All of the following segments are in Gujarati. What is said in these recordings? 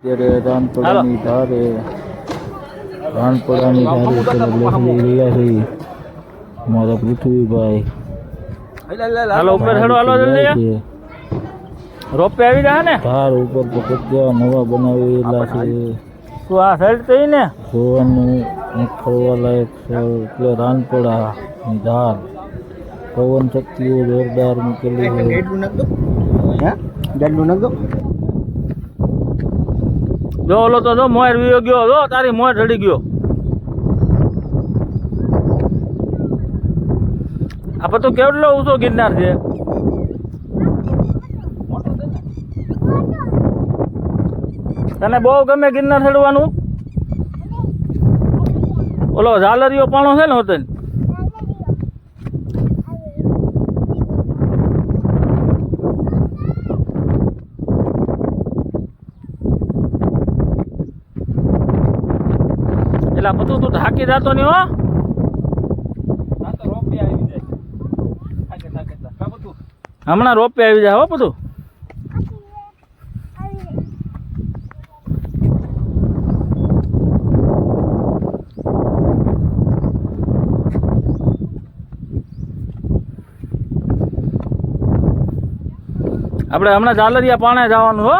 ત્યારે રાનપડાની ધારે રાનપડાની ધારે બેસી રહ્યા છે મારા પૃથ્વીભાઈ. હાલો ઉપર હેડો, હાલો જલ્દી. રોપે આવી રહ્યા ને ધાર ઉપર પગથિયા નવા બનાવેલા છે. તું આ સાઈડ તો ને જોવાનું ફરવા લાયક છે. એટલે રાનપડાની ધાર પવન શક્તિઓ જોરદાર મૂકેલી છે. જો ઓલો તો જો મોર વિયો ગયો, જો તારી મોર ચડી ગયો. આપણે તો કેટલો ઊંચો ગિરનાર છે. તને બહુ ગમે ગિરનાર ચડવાનું? ઓલો ઝાલરિયો પાણો છે ને હોતન, એટલે બધું તું ઢાંકી જાતો નહીં હો. હમણાં રોપે આવી જાય હો બધું. આપણે હમણાં ઝાલરિયા પાણે જવાનું હો.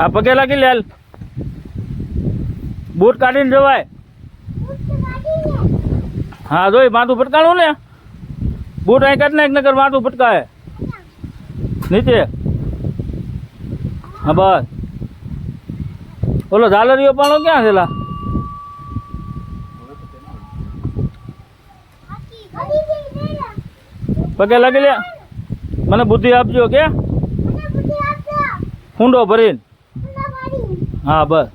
આ પગે લાગી લે, બૂટ કાઢીને જવાય. હા જોઈ માથું ફટકાણું ને, બૂટ અહીં કાઢી નાખ નકર માથું ફટકાય નીચે. હા બસ. ઓલો ઝાલરિયો પાણો ક્યાં છે લા? પગે લાગી લે, મને બુદ્ધિ આપજો કે ઊંડો ભરીને. હા બસ.